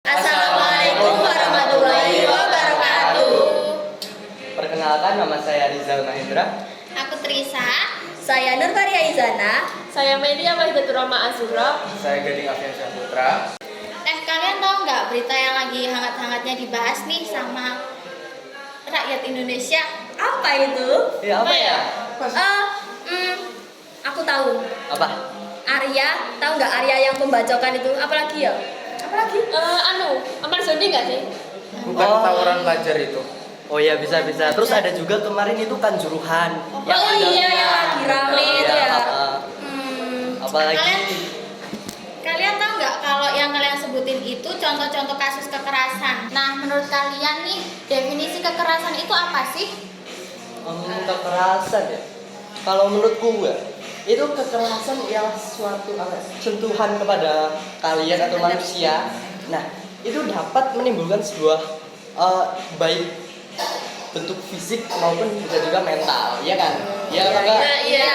Assalamualaikum warahmatullahi wabarakatuh. Perkenalkan, nama saya Rizal Mahendra. Aku Trisa. Saya Nurfaria Izana. Saya Media Wahidatur Rahma Azura. Saya Gading Afiansyah Putra. Kalian tahu nggak berita yang lagi hangat-hangatnya dibahas nih sama rakyat Indonesia? Apa itu? Ya, apa ya? Aku tahu. Apa? Arya, tahu nggak Arya yang pembacokan itu? Apalagi ya? Apalagi? Amar Zoni nggak sih? Bukan tawuran pelajar itu. Oh ya, bisa. Terus ada juga kemarin itu Kanjuruhan. Yang lagi rame itu ya. Apalagi? Kalian tahu nggak kalau yang kalian sebutin itu contoh-contoh kasus kekerasan? Nah, menurut kalian nih definisi kekerasan itu apa sih? Kekerasan ya. Kalau menurutku itu kekerasan ialah suatu sentuhan kepada kalian atau manusia. Nah, itu dapat menimbulkan sebuah baik bentuk fisik maupun bisa juga mental, ya kan? Iya,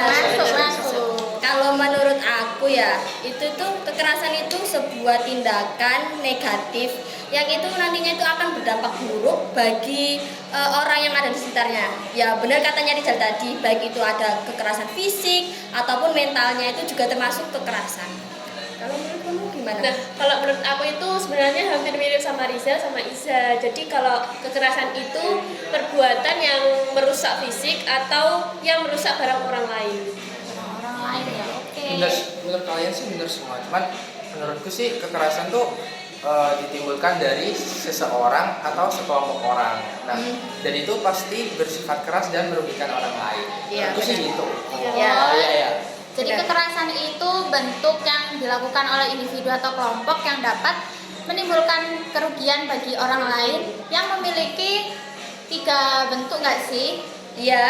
masuk. Kalau menurut aku ya, itu tuh kekerasan itu sebuah tindakan negatif yang itu nantinya itu akan berdampak buruk bagi orang yang ada di sekitarnya. Ya benar katanya Rizal tadi, baik itu ada kekerasan fisik ataupun mentalnya itu juga termasuk kekerasan. Kalau menurut kamu gimana? Nah, kalau menurut aku itu sebenarnya hampir mirip sama Rizal sama Iza. Jadi kalau kekerasan itu perbuatan yang merusak fisik atau yang merusak barang orang lain. Orang lain ya, oke. Menurut kalian sih benar semua. Cuman menurutku sih kekerasan tuh ditimbulkan dari seseorang atau sekelompok orang. Nah, dan itu pasti bersifat keras dan merugikan orang lain. Iya, Itu sih gitu. Iya. Jadi kekerasan itu bentuk yang dilakukan oleh individu atau kelompok yang dapat menimbulkan kerugian bagi orang lain yang memiliki 3 bentuk nggak sih? Iya,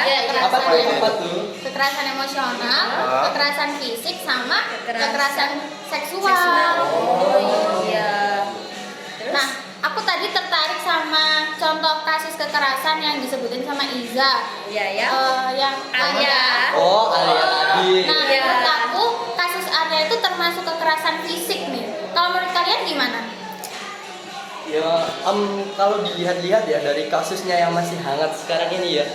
kekerasan emosional, kekerasan fisik, sama kekerasan seksual. Iya. Nah, aku tadi tertarik sama contoh kasus kekerasan yang disebutin sama Iza. Iya ya. Yang Arya. Arya tadi. Nah, menurut aku kasus Arya itu termasuk kekerasan fisik nih. Kalau menurut kalian gimana? Ya, kalau dilihat-lihat ya dari kasusnya yang masih hangat sekarang ini ya,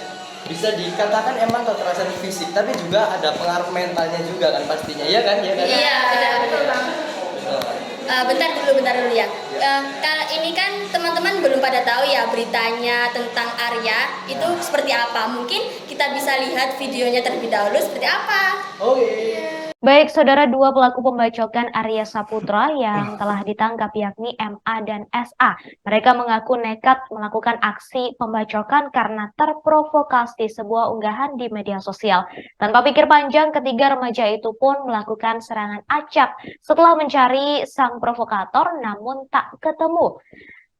bisa dikatakan emang kekerasan fisik, tapi juga ada pengaruh mentalnya juga kan pastinya, iya kan? Iya, betul banget. Bentar dulu ya. Kalau ini kan teman-teman belum pada tahu ya beritanya tentang Arya itu seperti apa. Mungkin kita bisa lihat videonya terlebih dahulu seperti apa. Baik, saudara, 2 pelaku pembacokan Arya Saputra yang telah ditangkap yakni MA dan SA. Mereka mengaku nekat melakukan aksi pembacokan karena terprovokasi sebuah unggahan di media sosial. Tanpa pikir panjang, ketiga remaja itu pun melakukan serangan acak setelah mencari sang provokator namun tak ketemu.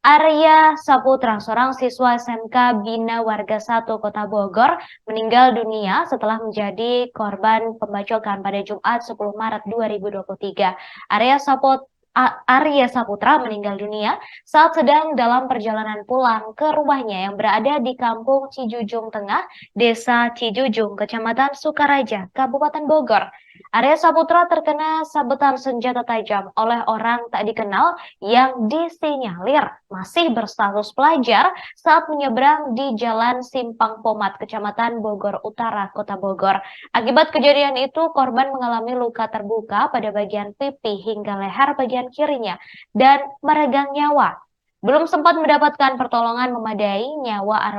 Arya Saputra, seorang siswa SMK Bina Warga 1 Kota Bogor, meninggal dunia setelah menjadi korban pembacokan pada Jumat 10 Maret 2023. Arya Saputra meninggal dunia saat sedang dalam perjalanan pulang ke rumahnya yang berada di Kampung Cijujung Tengah, Desa Cijujung, Kecamatan Sukaraja, Kabupaten Bogor. Arya Saputra terkena sabetan senjata tajam oleh orang tak dikenal yang disinyalir masih berstatus pelajar saat menyeberang di Jalan Simpang Pomat, Kecamatan Bogor Utara, Kota Bogor. Akibat kejadian itu, korban mengalami luka terbuka pada bagian pipi hingga leher bagian kirinya dan meregang nyawa. Belum sempat mendapatkan pertolongan memadai, nyawa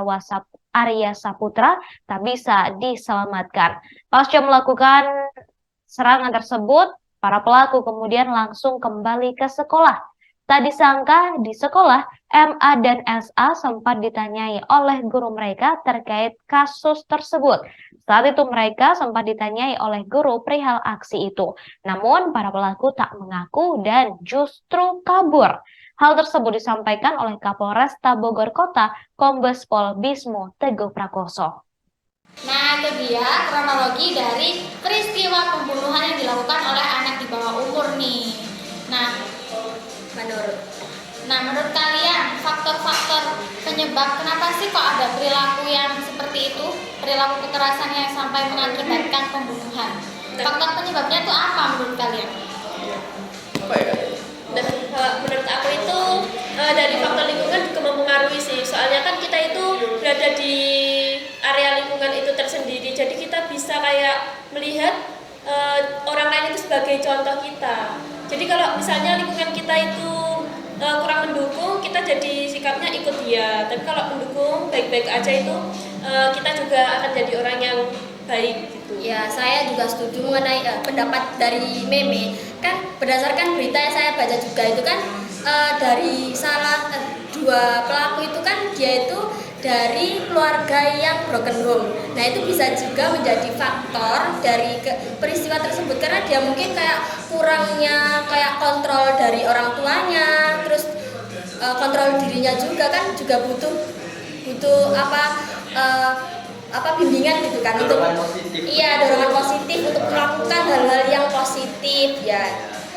Arya Saputra tak bisa diselamatkan. Pasca melakukan serangan tersebut, para pelaku kemudian langsung kembali ke sekolah. Tak disangka di sekolah, MA dan SA sempat ditanyai oleh guru mereka terkait kasus tersebut. Saat itu mereka sempat ditanyai oleh guru perihal aksi itu. Namun para pelaku tak mengaku dan justru kabur. Hal tersebut disampaikan oleh Kapolresta Bogor Kota, Kombes Pol Bismo Teguh Prakoso. Nah, itu dia kronologi dari peristiwa pembunuhan yang dilakukan oleh anak di bawah umur nih. Menurut kalian faktor-faktor penyebab kenapa sih kok ada perilaku yang seperti itu, perilaku kekerasan yang sampai mengakibatkan pembunuhan? Faktor penyebabnya itu apa menurut kalian? Apa ya? Nah, kalau menurut aku itu dari faktor lingkungan juga mempengaruhi sih. Soalnya kan kita itu berada di area lingkungan itu tersendiri. Jadi kita bisa kayak melihat orang lain itu sebagai contoh kita. Jadi kalau misalnya lingkungan kita itu kurang mendukung, kita jadi sikapnya ikut dia. Tapi kalau mendukung baik-baik aja itu kita juga akan jadi orang yang baik gitu. Ya, saya juga setuju mengenai pendapat dari Meme. Kan berdasarkan berita yang saya baca juga itu kan dari salah dua pelaku itu kan dia itu dari keluarga yang broken home. Nah, itu bisa juga menjadi faktor dari peristiwa tersebut karena dia mungkin kayak kurangnya kayak kontrol dari orang tuanya, terus kontrol dirinya juga kan juga butuh bimbingan gitu kan Dorongan untuk positif. iya dorongan positif untuk melakukan hal-hal yang positif ya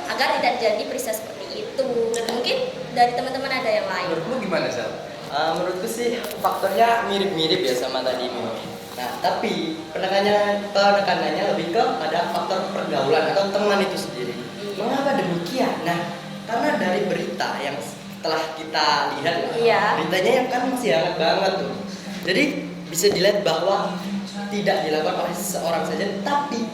agar tidak jadi peristiwa seperti itu. Nah, mungkin dari teman-teman ada yang lain. Menurutmu gimana, Sal? Menurutku sih faktornya mirip-mirip ya sama tadi Mimi. Nah, tapi penekanannya lebih ke pada faktor pergaulan atau teman itu sendiri. Mengapa demikian? Nah, karena dari berita yang telah kita lihat lah, Iya. beritanya yang kan masih hangat banget tuh. Jadi bisa dilihat bahwa tidak dilakukan oleh seseorang saja, tapi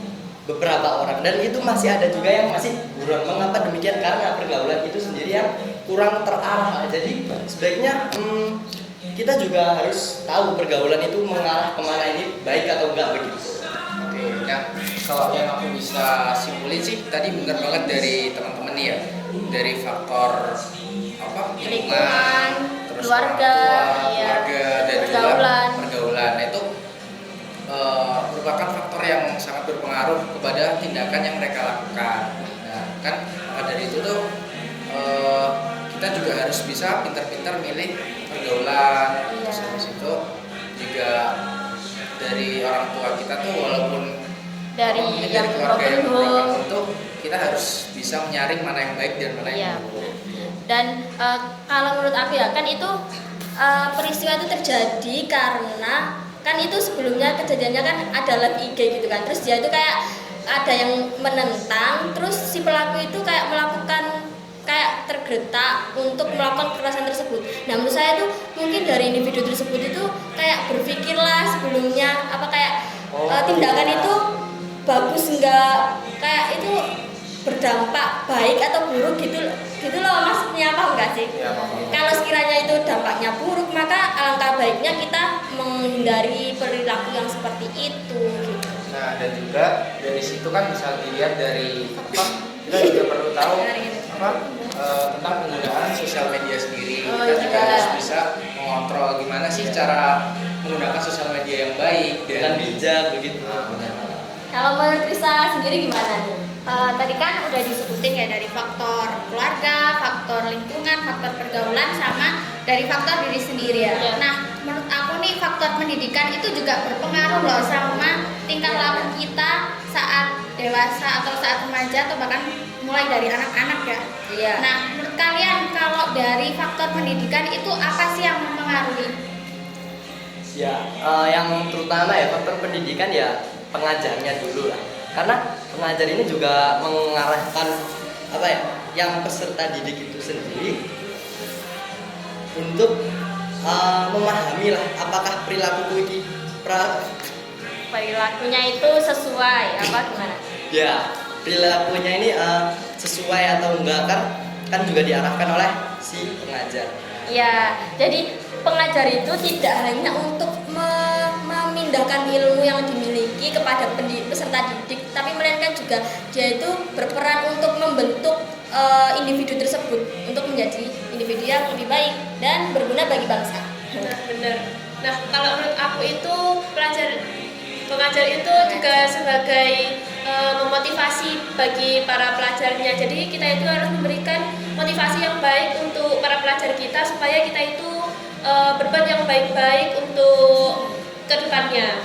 beberapa orang, dan itu masih ada juga yang masih buron. Mengapa demikian? Karena pergaulan itu sendiri yang kurang terarah. Jadi sebaiknya kita juga harus tahu pergaulan itu mengarah kemana, ini baik atau enggak begitu. Oke, nah kalau yang aku bisa simpulin sih tadi benar banget dari teman-teman nih ya, dari faktor Lingkungan, terus keluarga, orang tua, iya, keluarga dan juga pergaulan. Nah, itu merupakan faktor yang sangat berpengaruh kepada tindakan yang mereka lakukan. Nah, kan maka dari itu tuh kita juga harus bisa pintar-pintar milih pergaulan. Iya. Terus habis itu juga dari orang tua kita tuh walaupun Dari yang keluarga yang broken home. broken home tuh kita harus bisa menyaring mana yang baik dan mana Iya. yang buruk. Dan kalau menurut aku ya kan itu peristiwa itu terjadi karena kan itu sebelumnya kejadiannya kan ada live IG gitu kan, terus dia itu kayak ada yang menentang, terus si pelaku itu kayak melakukan kayak tergeletak untuk melakukan kekerasan tersebut. Nah, menurut saya tuh mungkin dari individu tersebut itu kayak berpikirlah sebelumnya apa kayak tindakan itu bagus enggak, kayak itu berdampak baik atau buruk gitu loh, maksudnya apa enggak sih? Ya, paham. Kalau sekiranya itu dampaknya buruk, maka alangkah baiknya kita menghindari perilaku yang seperti itu gitu. Nah, dan juga dari situ kan bisa dilihat dari kita juga perlu tahu tentang penggunaan sosial media sendiri. Oh, Kita juga iya. harus bisa mengontrol gimana sih cara menggunakan sosial media yang baik Dengan dan bijak begitu. Kalau menurut Risa sendiri gimana nih? Tadi kan udah disebutin ya dari faktor keluarga, faktor lingkungan, faktor pergaulan, sama dari faktor diri sendiri ya. Iya. Nah, menurut aku nih faktor pendidikan itu juga berpengaruh loh sama tingkah laku kita saat dewasa atau saat remaja atau bahkan mulai dari anak-anak ya. Iya. Nah, menurut kalian kalau dari faktor pendidikan itu apa sih yang mempengaruhi? Ya, yang terutama ya faktor pendidikan ya pengajarnya dulu lah. Karena pengajar ini juga mengarahkan apa ya, yang peserta didik itu sendiri untuk memahami lah apakah perilaku ini Perilakunya itu sesuai apa gimana? ya perilakunya ini sesuai atau enggak, kan juga diarahkan oleh si pengajar. Ya, jadi pengajar itu tidak hanya untuk memindahkan ilmu yang dimiliki kepada peserta didik, tapi melainkan juga dia itu berperan untuk membentuk individu tersebut untuk menjadi individu yang lebih baik dan berguna bagi bangsa. Nah, benar. Nah, kalau menurut aku itu pengajar itu juga sebagai memotivasi bagi para pelajarnya. Jadi kita itu harus memberikan motivasi yang baik untuk para pelajar kita supaya kita itu berbuat yang baik-baik untuk kedepannya.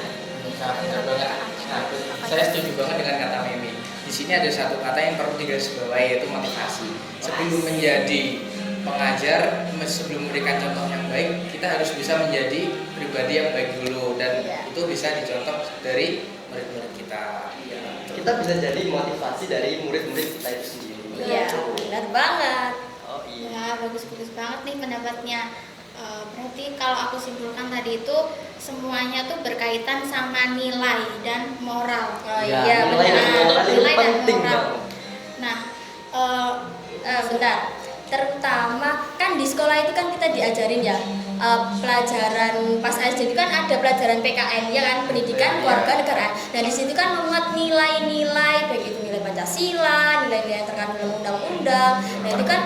Nah, benar banget. Nah, saya setuju banget dengan kata Mimi. Di sini ada satu kata yang perlu digarisbawahi, yaitu motivasi. Sebelum menjadi pengajar, sebelum memberikan contoh yang baik, kita harus bisa menjadi pribadi yang baik dulu, dan itu bisa dicontoh dari murid-murid kita. Kita bisa jadi motivasi dari murid-murid kita itu sendiri. Iya, benar banget. Oh Ya, bagus-bagus banget nih pendapatnya. Berarti kalau aku simpulkan tadi itu semuanya tuh berkaitan sama nilai dan moral. Ya, nilai dan moral itu Nilai dan penting moral. banget. Nah, Bentar, terutama kan di sekolah itu kan kita diajarin ya pelajaran pas SD itu kan ada pelajaran PKN ya kan, pendidikan keluarga negaraan. Nah di situ kan memuat nilai-nilai baik itu nilai Pancasila, nilai-nilai yang terkandung dalam undang-undang. Nah itu kan,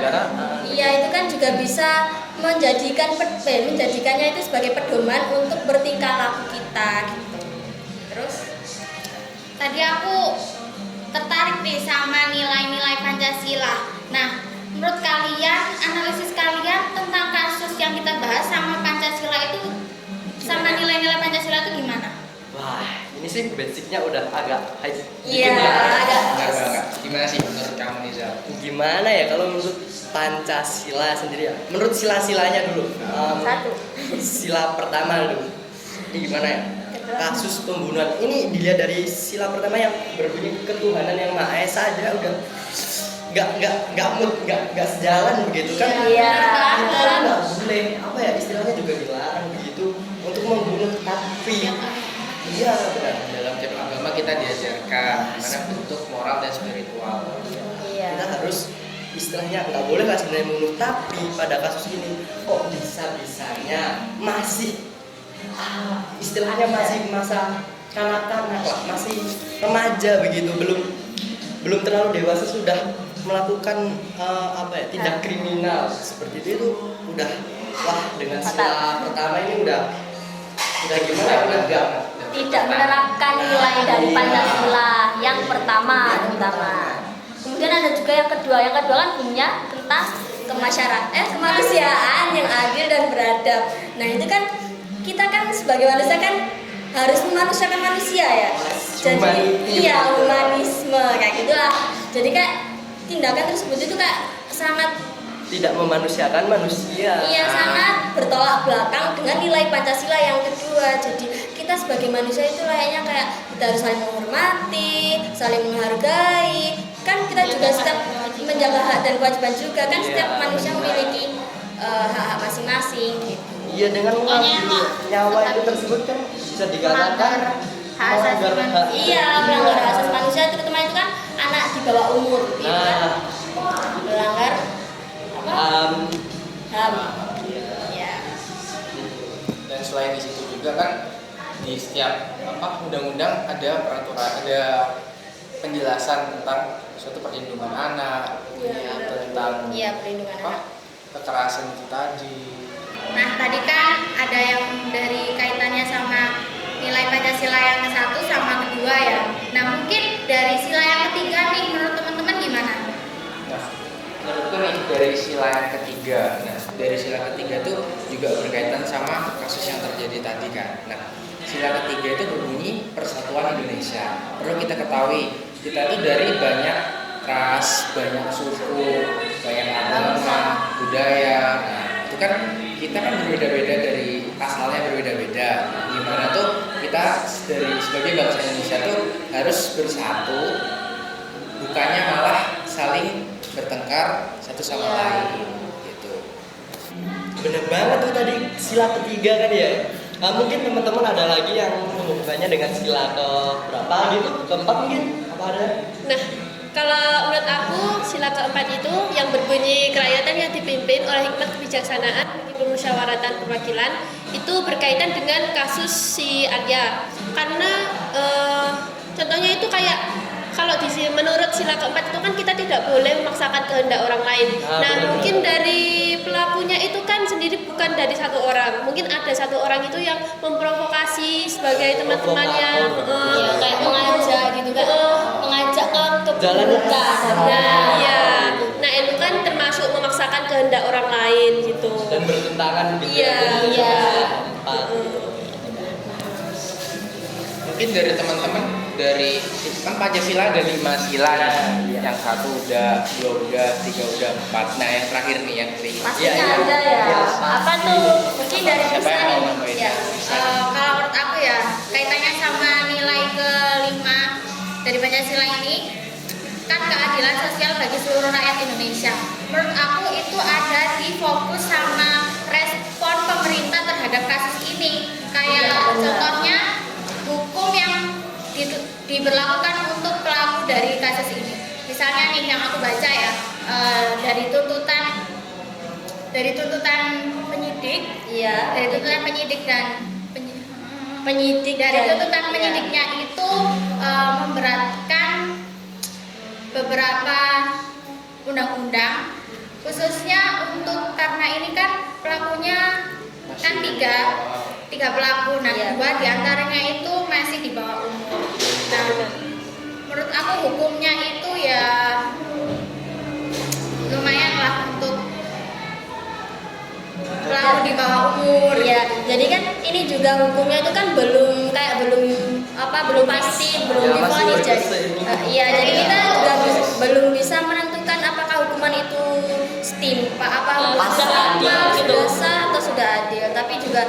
iya itu kan juga bisa menjadikannya itu sebagai pedoman untuk bertingkah laku kita gitu. Terus tadi aku tertarik nih sama nilai-nilai Pancasila. Nah, menurut kalian, analisis kalian tentang kasus yang kita bahas sama Pancasila itu, sama nilai-nilai Pancasila itu gimana? Wah, ini sih basicnya udah agak high. iya agak Enggak. Gimana sih menurut kamu Nizal? Gimana ya kalau menurut Pancasila sendiri ya? Menurut sila-silanya dulu. satu. Sila pertama dulu. Ini gimana ya? Kasus pembunuhan ini dilihat dari sila pertama yang berbunyi ketuhanan yang Maha Esa aja udah nggak sejalan begitu kan? Iya. Kita nggak boleh apa ya istilahnya juga dilarang begitu untuk membunuh tapi iya benar. Dalam cabang agama kita diajarkan mana bentuk moral dan spiritual. Iya. Kita harus istilahnya nggak boleh lah sebenarnya membunuh tapi pada kasus ini kok bisa-bisanya masih istilahnya masih masa kanak-kanak lah, masih remaja begitu, belum terlalu dewasa sudah melakukan tindak kriminal seperti itu udah wah dengan sila pertama ini udah gimana udah Tidak menerapkan nilai dari Pancasila yang pertama terutama. Kemudian ada juga yang kedua kan punya tentang kemanusiaan yang adil dan beradab. Nah itu kan kita kan sebagai manusia kan harus memanusiakan manusia ya. Jadi iya humanisme kayak gitulah. Jadi kayak tindakan tersebut itu kayak sangat tidak memanusiakan manusia. iya sangat bertolak belakang dengan nilai Pancasila yang kedua. Jadi kita sebagai manusia itu layaknya kayak kita harus saling menghormati, saling menghargai. Kan kita juga setiap menjaga hak dan kewajiban juga kan setiap manusia memiliki hak-hak masing-masing gitu. Iya dengan mengambil nyawa itu tersebut kan bisa dikatakan Hak asasi melanggar manusia. hak. Iya, melanggar hak asasi manusia terutama itu kan anak di bawah umur gitu kan. Melanggar HAM. Iya. Dan selain di situ juga kan di setiap undang-undang ada peraturan, ada penjelasan tentang suatu perlindungan anak, tentang Perlindungan anak. kekerasan itu tadi. Nah, tadi kan ada yang dari kaitannya sama nilai Pancasila yang ke-1 sama kedua ya. Nah, mungkin dari sila yang ketiga nih, menurut teman-teman gimana? Nah, menurutku nih dari sila yang ketiga, dari sila ketiga itu juga berkaitan sama kasus yang terjadi tadi kan. Nah, sila ketiga itu berbunyi Persatuan Indonesia. Perlu kita ketahui, kita itu dari banyak ras, banyak suku, banyak agama, budaya. Nah, itu kan kita kan berbeda-beda dari asalnya berbeda-beda. Gimana tuh kita dari sebagai bangsa Indonesia tuh harus bersatu, bukannya malah saling bertengkar satu sama lain gitu. Bener banget tuh tadi sila ketiga kan ya. Nah, mungkin teman-teman ada lagi yang menghubungkannya dengan sila ke berapa gitu, keempat mungkin apa ada? Nah, kalau menurut aku sila keempat itu yang berbunyi kerakyatan yang dipimpin oleh hikmat kebijaksanaan permusyawaratan perwakilan itu berkaitan dengan kasus si Arya. Karena contohnya itu kayak kalau menurut sila keempat itu kan kita tidak boleh memaksakan kehendak orang lain. Nah, mungkin dari pelakunya itu kan sendiri bukan dari satu orang. Mungkin ada satu orang itu yang memprovokasi sebagai teman-temannya Kayak mengajak gitu kan. Mengajak ke keburukan. Iya. Nah, itu kan termasuk memaksakan kehendak orang lain gitu. Dan bertentangan gitu. Iya. Mungkin dari teman-teman dari kan Pancasila ada 5 sila nih. Yang 1 udah, 2 udah, 3 udah, 4. Nah yang terakhir nih yang kelima. Pastinya ada ya. Apa tuh? Mungkin dari Siapa yang mau Nisa nih. nambahin? Ya. Kalau menurut aku ya, kaitannya sama nilai kelima dari Pancasila ini kan keadilan sosial bagi seluruh rakyat Indonesia. Menurut aku itu ada lagi fokus sama respon pemerintah terhadap kasus ini. Kayak contohnya hukum yang diberlakukan untuk pelaku dari kasus ini. Misalnya nih yang aku baca ya, dari tuntutan penyidik, dari tuntutan penyidik dan tuntutan penyidiknya itu memberatkan beberapa undang-undang, khususnya untuk karena ini kan pelakunya kan tiga pelaku, nah dua diantaranya itu masih di bawah umur. Nah, menurut aku hukumnya itu ya lumayan lah untuk pelaku di bawah umur. Ya, jadi kan ini juga hukumnya itu kan belum pasti, belum Ya, masih divonis. Jadi berkeseimbangan. jadi kita juga belum bisa menentukan apakah hukuman itu Sudah adil gitu. sudah sah atau sudah adil. Tapi juga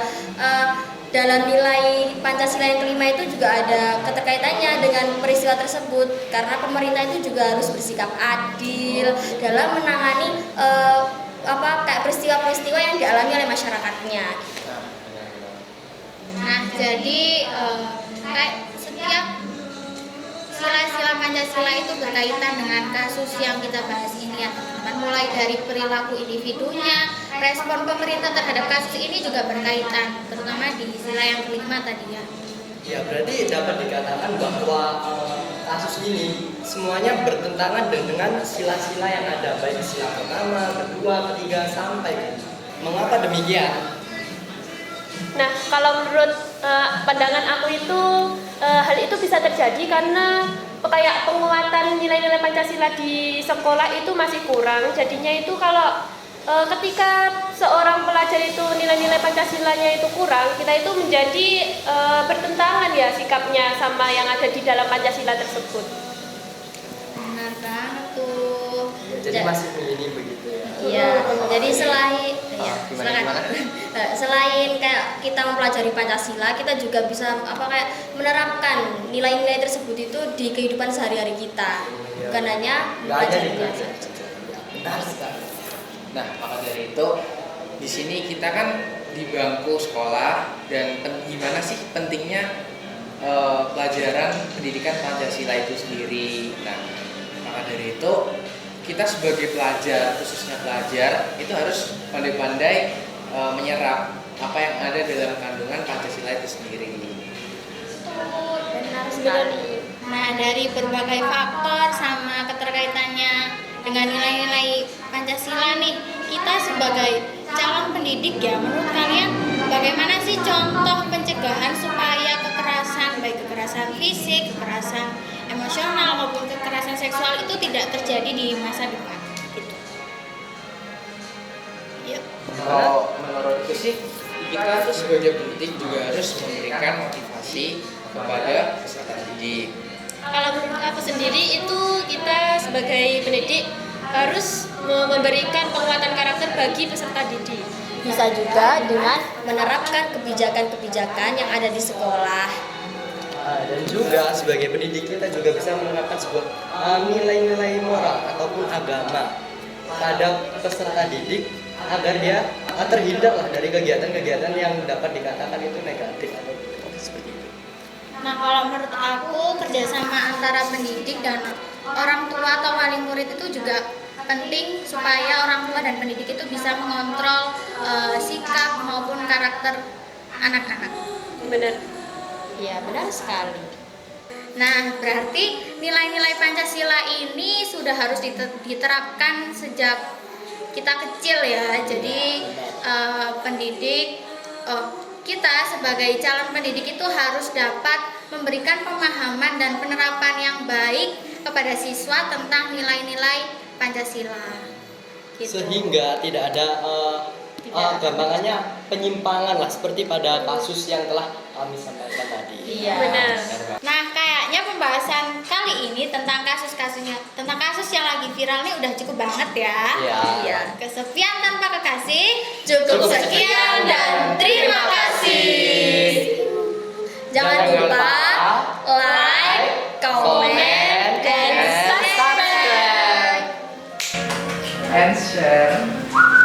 dalam nilai Pancasila yang kelima itu juga ada keterkaitannya dengan peristiwa tersebut, karena pemerintah itu juga harus bersikap adil dalam menangani kayak peristiwa-peristiwa yang dialami oleh masyarakatnya. Nah, jadi kayak setiap sila-sila Pancasila itu berkaitan dengan kasus yang kita bahas ini ya teman-teman. Mulai dari perilaku individunya, respon pemerintah terhadap kasus ini juga berkaitan, terutama di sila yang kelima tadi ya. Ya berarti dapat dikatakan bahwa kasus ini semuanya bertentangan dengan sila-sila yang ada, baik sila pertama, kedua, ketiga, sampai ke. Mengapa demikian? Nah, kalau menurut pandangan aku itu hal itu bisa terjadi karena kayak penguatan nilai-nilai Pancasila di sekolah itu masih kurang. Jadinya itu kalau ketika seorang pelajar itu nilai-nilai Pancasilanya itu kurang, kita itu menjadi bertentangan ya sikapnya sama yang ada di dalam Pancasila tersebut. Benar banget tuh. Ya, jadi masih begini begitu ya. Iya, jadi selain Gimana? selain kayak kita mempelajari Pancasila, kita juga bisa kayak menerapkan nilai-nilai tersebut itu di kehidupan sehari-hari kita. Bukan hanya Nggak hanya di belajarnya kelas. saja. Benar sekali. Nah, maka dari itu di sini kita kan di bangku sekolah, dan gimana sih pentingnya pelajaran pendidikan Pancasila itu sendiri. Nah, maka dari itu kita sebagai pelajar, khususnya pelajar, itu harus pandai-pandai menyerap apa yang ada dalam kandungan Pancasila itu sendiri. Benar sekali. Nah, dari berbagai faktor sama keterkaitannya dengan nilai-nilai Pancasila nih, kita sebagai calon pendidik ya, menurut kalian bagaimana sih contoh pencegahan supaya kekerasan, baik kekerasan fisik, kekerasan emosional maupun kekerasan seksual itu tidak terjadi di masa depan? Gitu. Yuk. Kalau menurutku sih, kita tuh sebagai pendidik juga harus memberikan motivasi kepada peserta didik. Kalau menurut aku sendiri itu kita sebagai pendidik harus memberikan penguatan karakter bagi peserta didik. Bisa juga dengan menerapkan kebijakan-kebijakan yang ada di sekolah. Dan juga sebagai pendidik kita juga bisa menerapkan sebuah nilai-nilai moral ataupun agama pada peserta didik agar dia terhindar lah dari kegiatan-kegiatan yang dapat dikatakan itu negatif atau seperti itu. Nah, kalau menurut aku kerjasama antara pendidik dan orang tua atau wali murid itu juga penting supaya orang tua dan pendidik itu bisa mengontrol sikap maupun karakter anak-anak. Benar. Ya, benar sekali. Nah, berarti nilai-nilai Pancasila ini sudah harus diterapkan sejak kita kecil ya. Jadi pendidik, kita sebagai calon pendidik itu harus dapat memberikan pemahaman dan penerapan yang baik kepada siswa tentang nilai-nilai Pancasila. Gitu. Sehingga tidak ada gampangannya penyimpangan lah seperti pada kasus yang telah kami sampaikan tadi. Iya. Benar. Nah, kayaknya pembahasan kali ini tentang kasus yang lagi viral nih udah cukup banget ya. Iya. Kesepian tanpa kekasih, Cukup sekian dan terima kasih. Jangan lupa like, comment, dan subscribe. And share.